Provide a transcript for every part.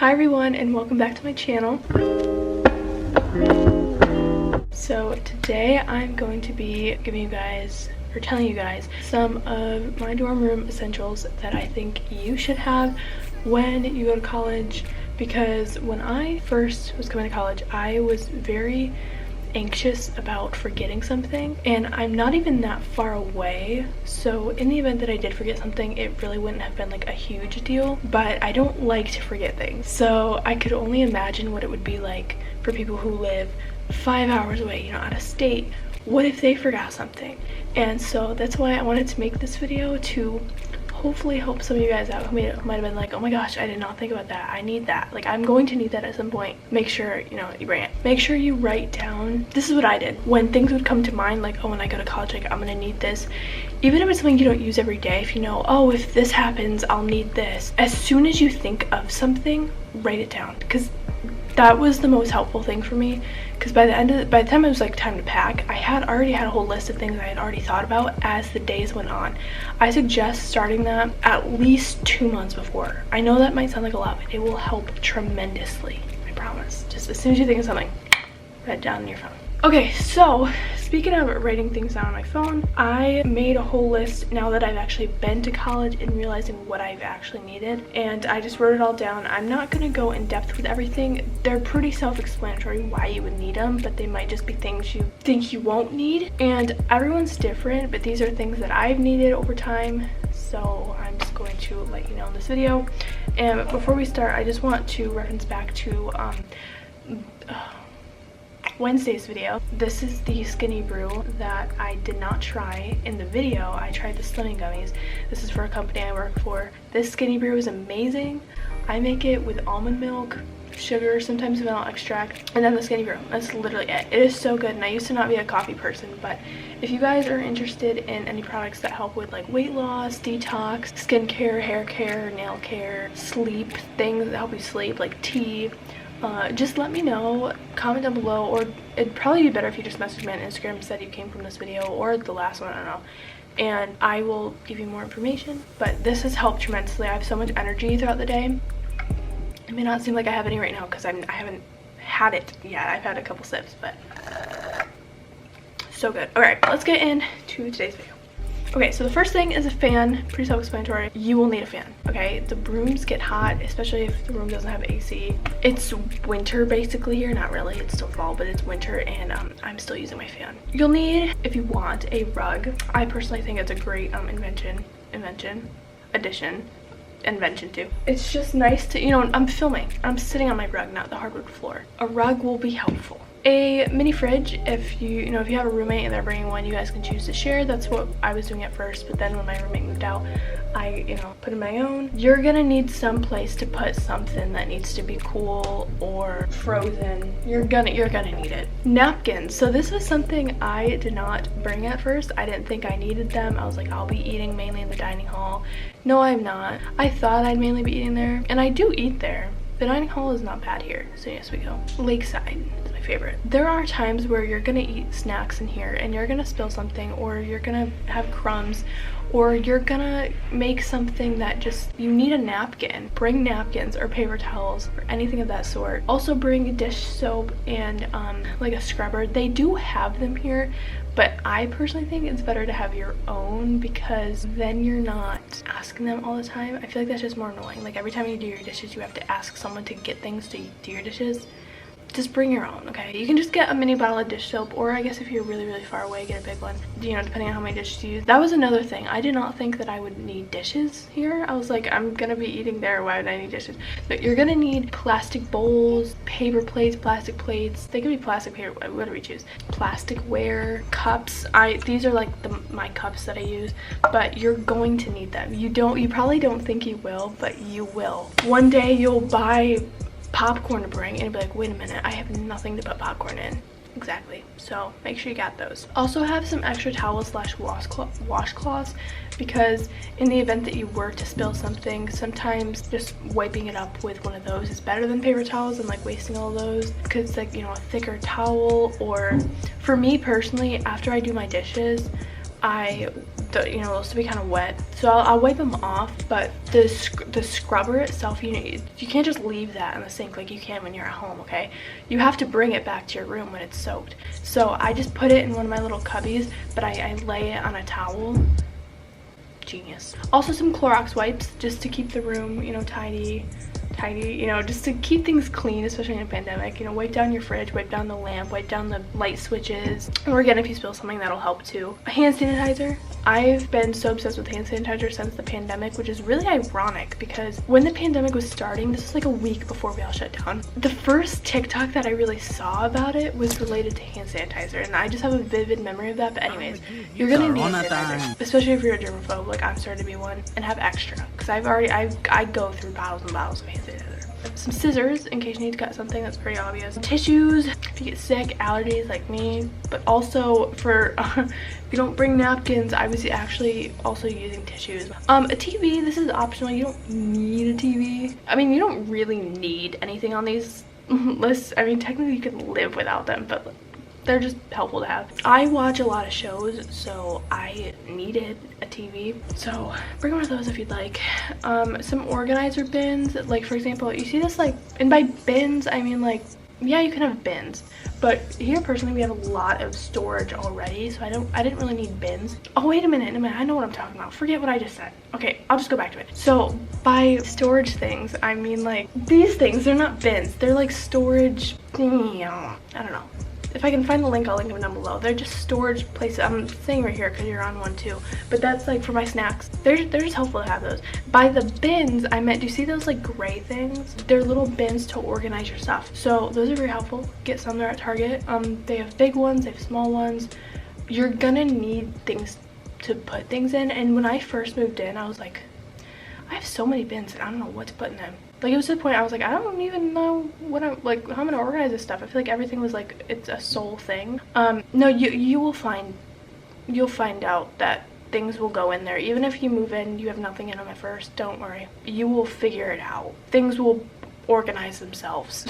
Hi everyone and welcome back to my channel. So today I'm going to be telling you guys some of my dorm room essentials that I think you should have when you go to college, because when I first was coming to college I was very anxious about forgetting something, and I'm not even that far away, so in the event that I did forget something it really wouldn't have been like a huge deal. But I don't like to forget things, so I could only imagine what it would be like for people who live 5 hours away, out of state. What if they forgot something? And so that's why I wanted to make this video, to hopefully help some of you guys out who might have been like, oh my gosh, I did not think about that, I need that, like I'm going to need that at some point. Make sure you bring it. Make sure you write down, this is what I did when things would come to mind, like, oh, when I go to college, like I'm gonna need this. Even if it's something you don't use every day, if you know, oh, if this happens I'll need this, as soon as you think of something, write it down, because that was the most helpful thing for me. Because by the time it was like time to pack, I had already had a whole list of things I had already thought about as the days went on. I suggest starting that at least 2 months before. I know that might sound like a lot, but it will help tremendously, I promise. Just as soon as you think of something, write it down on your phone. Okay, so speaking of writing things down on my phone, I made a whole list now that I've actually been to college and realizing what I've actually needed, and I just wrote it all down. I'm not going to go in depth with everything. They're pretty self-explanatory why you would need them, but they might just be things you think you won't need, and everyone's different, but these are things that I've needed over time, so I'm just going to let you know in this video. And before we start, I just want to reference back to Wednesday's video. This is the skinny brew that I did not try in the video. I tried the slimming gummies. This is for a company I work for. This skinny brew is amazing. I make it with almond milk, sugar, sometimes vanilla extract, and then the skinny brew. That's literally it. It is so good, and I used to not be a coffee person, but if you guys are interested in any products that help with like weight loss, detox, skincare, hair care, nail care, sleep, things that help you sleep, like tea, just let me know, comment down below, or it'd probably be better if you just messaged me on Instagram and said you came from this video or the last one, I don't know, and I will give you more information. But this has helped tremendously. I have so much energy throughout the day. It may not seem like I have any right now because I haven't had it yet. I've had a couple sips, but so good. All right, let's get into today's video. Okay, so the first thing is a fan. Pretty self-explanatory. You will need a fan, okay? The rooms get hot, especially if the room doesn't have AC. It's winter basically here. Not really, it's still fall, but it's winter, and I'm still using my fan. You'll need, if you want, a rug. I personally think it's a great invention too. It's just nice to, I'm filming. I'm sitting on my rug, not the hardwood floor. A rug will be helpful. A mini fridge, if you have a roommate and they're bringing one, you guys can choose to share. That's what I was doing at first, but then when my roommate moved out, I put in my own. You're gonna need some place to put something that needs to be cool or frozen. You're gonna need it. Napkins. So this was something I did not bring at first. I didn't think I needed them. I was like, I'll be eating mainly in the dining hall. No, I'm not. I thought I'd mainly be eating there, and I do eat there. The dining hall is not bad here, so yes, we go. Lakeside is my favorite. There are times where you're gonna eat snacks in here and you're gonna spill something, or you're gonna have crumbs, or you're gonna make something that just, you need a napkin. Bring napkins or paper towels or anything of that sort. Also bring dish soap and like a scrubber. They do have them here, but I personally think it's better to have your own, because then you're not asking them all the time. I feel like that's just more annoying. Like every time you do your dishes, you have to ask someone to get things to do your dishes. Just bring your own, okay? You can just get a mini bottle of dish soap, or I guess if you're really, really far away, get a big one, depending on how many dishes you use. That was another thing. I did not think that I would need dishes here. I was like, I'm gonna be eating there, why would I need dishes? But you're gonna need plastic bowls, paper plates, plastic plates. They can be plastic, paper, whatever you choose. Plasticware, cups. These are like my cups that I use, but you're going to need them. You probably don't think you will, but you will. One day you'll buy popcorn to bring and you'll be like, wait a minute, I have nothing to put popcorn in. Exactly. So make sure you got those. Also have some extra towels / washcloths, because in the event that you were to spill something, sometimes just wiping it up with one of those is better than paper towels and like wasting all those, because it's like, a thicker towel. Or for me personally, after I do my dishes, those to be kind of wet, so I'll wipe them off. But the scrubber itself, you can't just leave that in the sink like you can when you're at home, okay? You have to bring it back to your room when it's soaked. So I just put it in one of my little cubbies, but I lay it on a towel. Genius. Also some Clorox wipes just to keep the room, tidy, just to keep things clean, especially in a pandemic. Wipe down your fridge, wipe down the lamp, wipe down the light switches, or again, if you spill something, that'll help too. A hand sanitizer. I've been so obsessed with hand sanitizer since the pandemic, which is really ironic because when the pandemic was starting, this was like a week before we all shut down. The first TikTok that I really saw about it was related to hand sanitizer, and I just have a vivid memory of that. But anyways, you're gonna need hand sanitizer, especially if you're a germaphobe like I'm starting to be one, and have extra, because I go through bottles and bottles of hand sanitizer. Some scissors in case you need to cut something, that's pretty obvious. Tissues if you get sick, allergies like me, but also for if you don't bring napkins, I was actually also using tissues. A TV, this is optional. You don't need a TV. I mean, you don't really need anything on these lists. I mean, technically you could live without them, but they're just helpful to have. I watch a lot of shows, so I needed a TV. So bring one of those if you'd like. Some organizer bins, like for example, you see this and by bins, I mean yeah, you can have bins, but here personally we have a lot of storage already, so I didn't really need bins. Oh, wait a minute, I know what I'm talking about. Forget what I just said. Okay, I'll just go back to it. So by storage things, I mean these things, they're not bins. They're like storage, I don't know. If I can find the link, I'll link them down below. They're just storage places. I'm saying right here because you're on one too. But that's for my snacks. They're just helpful to have those. By the bins, I meant, do you see those gray things? They're little bins to organize your stuff. So those are very helpful. Get some there at Target. They have big ones, they have small ones. You're gonna need things to put things in. And when I first moved in, I was like, I have so many bins and I don't know what to put in them. It was to the point I was like, I don't even know what how I'm gonna organize this stuff. I feel like everything was it's a sole thing. No, you'll find out that things will go in there. Even if you move in, you have nothing in them at first, don't worry. You will figure it out. Things will organize themselves.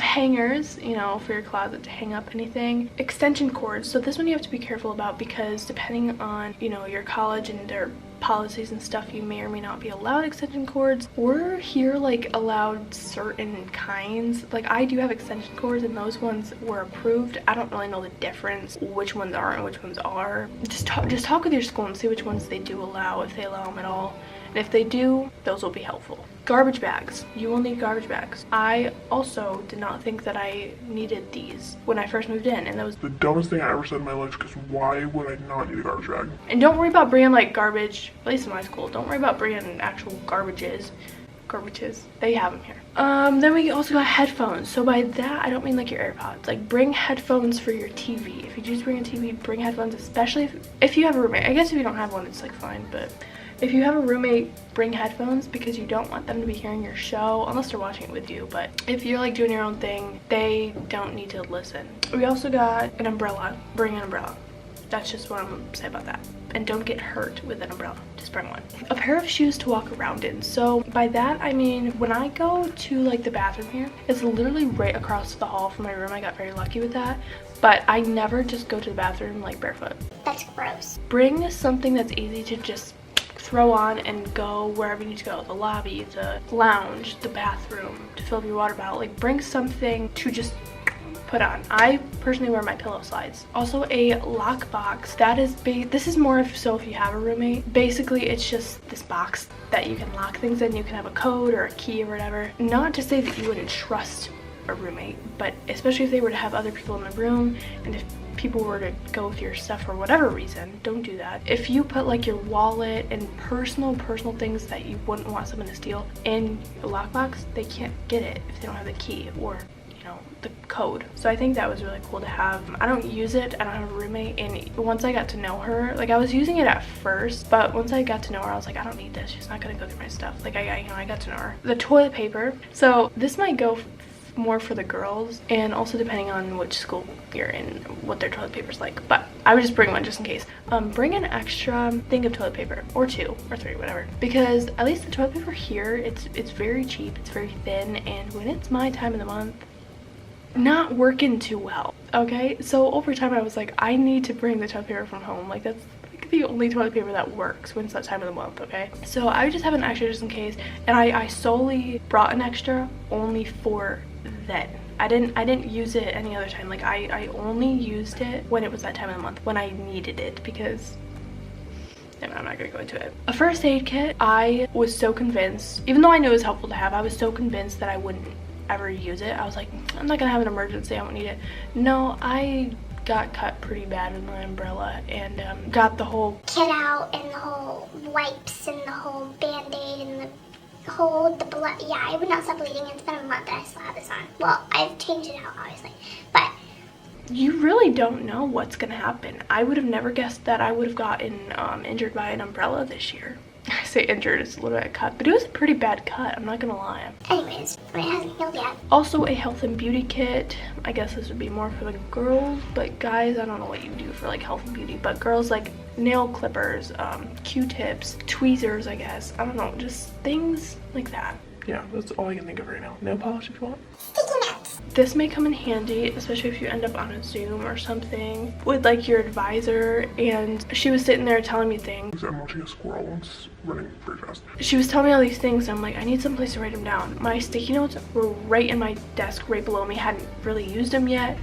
Hangers, for your closet to hang up anything. Extension cords. So this one you have to be careful about because depending on, your college and their policies and stuff, you may or may not be allowed extension cords. We're here allowed certain kinds. I do have extension cords and those ones were approved. I don't really know the difference, which ones are and which ones are. Just talk with your school and see which ones they do allow, if they allow them at all. And if they do, those will be helpful. Garbage bags. You will need garbage bags. I also did not think that I needed these when I first moved in, and that was the dumbest thing I ever said in my life, because why would I not need a garbage bag? And don't worry about bringing garbage, at least in my school, don't worry about bringing actual garbages. They have them here. Then we also got headphones. So by that, I don't mean your AirPods. Bring headphones for your TV. If you just bring a TV, bring headphones, especially if you have a roommate. I guess if you don't have one, it's fine, but if you have a roommate, bring headphones because you don't want them to be hearing your show unless they're watching it with you. But if you're doing your own thing, they don't need to listen. We also got an umbrella. Bring an umbrella. That's just what I'm gonna say about that. And don't get hurt with an umbrella. Just bring one. A pair of shoes to walk around in. So by that, I mean, when I go to the bathroom here, it's literally right across the hall from my room. I got very lucky with that. But I never just go to the bathroom barefoot. That's gross. Bring something that's easy to just throw on and go wherever you need to go. The lobby, the lounge, the bathroom, to fill up your water bottle. Bring something to just put on. I personally wear my pillow slides. Also a lock box. This is more so if you have a roommate. Basically, it's just this box that you can lock things in. You can have a code or a key or whatever. Not to say that you wouldn't trust a roommate, but especially if they were to have other people in the room, and if people were to go with your stuff for whatever reason, don't do that. If you put your wallet and personal things that you wouldn't want someone to steal in a lockbox, they can't get it if they don't have the key or the code. So I think that was really cool to have. I don't use it. I don't have a roommate, and once I got to know her, I was using it at first, but once I got to know her, I was like, I don't need this. She's not gonna go through my stuff. I got to know her. The toilet paper. So this might go more for the girls, and also depending on which school you're in, what their toilet paper's like, but I would just bring one just in case. Bring an extra thing of toilet paper, or 2 or 3, whatever, because at least the toilet paper here, it's very cheap, it's very thin, and when it's my time of the month, not working too well. Okay, so over time I was like, I need to bring the toilet paper from home. That's the only toilet paper that works when it's that time of the month, okay? So I would just have an extra just in case, and I solely brought an extra only for then. I didn't use it any other time. Like I only used it when it was that time of the month, when I needed it, because I'm not gonna go into it. A first aid kit, I was so convinced, even though I knew it was helpful to have, I was so convinced that I wouldn't ever use it. I was like, I'm not gonna have an emergency, I won't need it. No, I got cut pretty bad with my umbrella and got the whole kit out and the whole wipes and the whole band-aid and the blood. Yeah, I would not stop bleeding. It's been a month that I still have this on. Well, I've changed it out obviously, but you really don't know what's gonna happen. I would have never guessed that I would have gotten injured by an umbrella this year. I say injured, it's a little bit cut, but it was a pretty bad cut, I'm not gonna lie. Anyways, it hasn't healed yet. Also a health and beauty kit. I guess this would be more for the girls, but guys, I don't know what you do for like health and beauty, but girls, like nail clippers, Q-tips, tweezers, I guess. I don't know, just things like that. Yeah, that's all I can think of right now. Nail polish if you want. Sticky notes. This may come in handy, especially if you end up on a Zoom or something with like your advisor, and she was sitting there telling me things. I'm watching a squirrel and it's running very fast. She was telling me all these things, and I'm like, I need some place to write them down. My sticky notes were right in my desk, right below me. Hadn't really used them yet.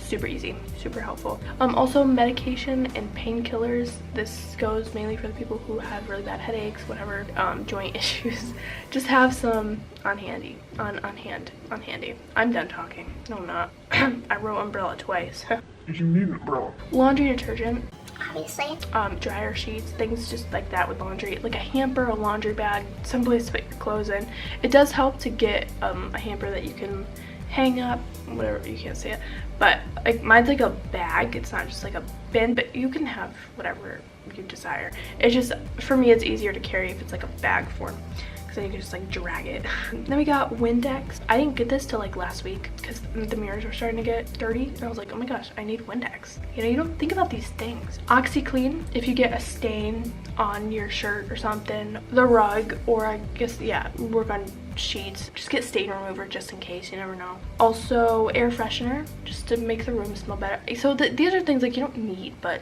Super easy, super helpful. Also medication and painkillers. This goes mainly for the people who have really bad headaches, whatever, joint issues. Just have some on handy. On handy. I'm done talking. No, I'm not. I wrote umbrella twice. You need an umbrella. Laundry detergent. Obviously. Dryer sheets, things just like that with laundry, like a hamper, a laundry bag, someplace to put your clothes in. It does help to get a hamper that you can hang up, whatever, you can't see it, but like mine's like a bag. It's not just like a bin, but you can have whatever you desire. It's just, for me, it's easier to carry if it's like a bag form, because then you can just like drag it. Then we got Windex. I didn't get this till like last week because the mirrors were starting to get dirty, and I was like, oh my gosh, I need Windex. You know, you don't think about these things. OxyClean, if you get a stain on your shirt or something, the rug, or I guess, yeah, work on sheets, just get stain remover just in case, you never know. Also air freshener, just to make the room smell better. So these are things like you don't need, but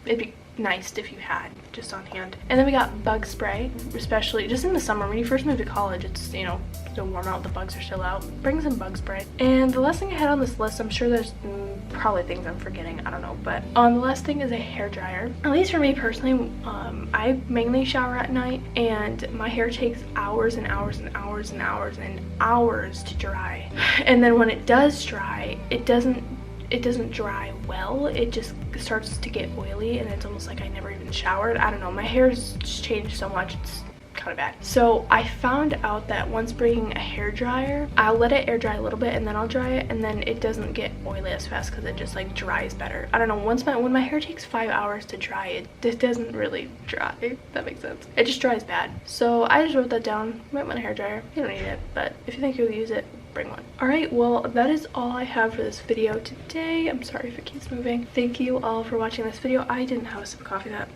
it'd be nice if you had just on hand. And then we got bug spray, especially just in the summer when you first move to college. It's, you know, still warm out, the bugs are still out. Bring some bug spray. And the last thing I had on this list, I'm sure there's probably things I'm forgetting, I don't know, but the last thing is a hair dryer. At least for me personally, I mainly shower at night, and my hair takes hours and hours and hours and hours and hours to dry. And then when it does dry, it doesn't dry well. It just starts to get oily, and it's almost like I never even showered. I don't know, my hair's just changed so much, it's kind of bad. So I found out that once bringing a hair dryer, I'll let it air dry a little bit and then I'll dry it, and then it doesn't get oily as fast because it just like dries better. I don't know, when my hair takes 5 hours to dry, it doesn't really dry, if that makes sense. It just dries bad. So I just wrote that down. You might want a hair dryer. You don't need it, but if you think you'll use it, bring one. Alright, well, that is all I have for this video today. I'm sorry if it keeps moving. Thank you all for watching this video. I didn't have a sip of coffee that.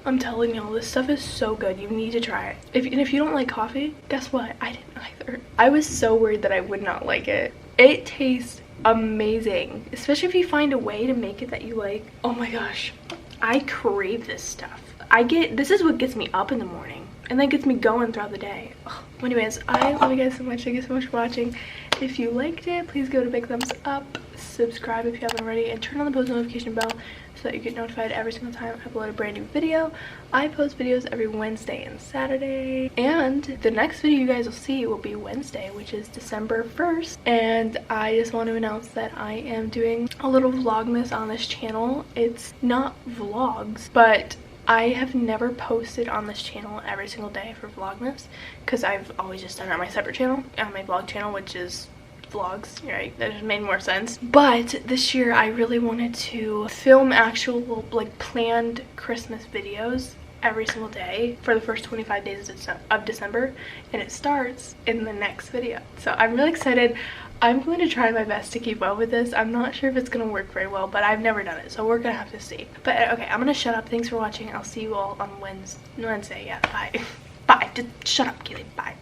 I'm telling y'all, this stuff is so good. You need to try it. If you don't like coffee, guess what? I didn't either. I was so worried that I would not like it. It tastes amazing, especially if you find a way to make it that you like. Oh my gosh, I crave this stuff. This is what gets me up in the morning, and then gets me going throughout the day. Ugh. Anyways, I love you guys so much. Thank you so much for watching. If you liked it, please go to big thumbs up, subscribe if you haven't already, and turn on the post notification bell so that you get notified every single time I upload a brand new video. I post videos every Wednesday and Saturday, and the next video you guys will see will be Wednesday, which is December 1st. And I just want to announce that I am doing a little vlogmas on this channel. It's not vlogs, but I have never posted on this channel every single day for Vlogmas, because I've always just done it on my separate channel, on my vlog channel, which is vlogs, right? That just made more sense. But this year I really wanted to film actual like planned Christmas videos every single day for the first 25 days of December, and it starts in the next video. So I'm really excited. I'm going to try my best to keep up with this. I'm not sure if it's going to work very well, but I've never done it, so we're going to have to see. But okay, I'm going to shut up. Thanks for watching. I'll see you all on Wednesday. Yeah, bye. Bye. Just shut up, Kaylee. Bye.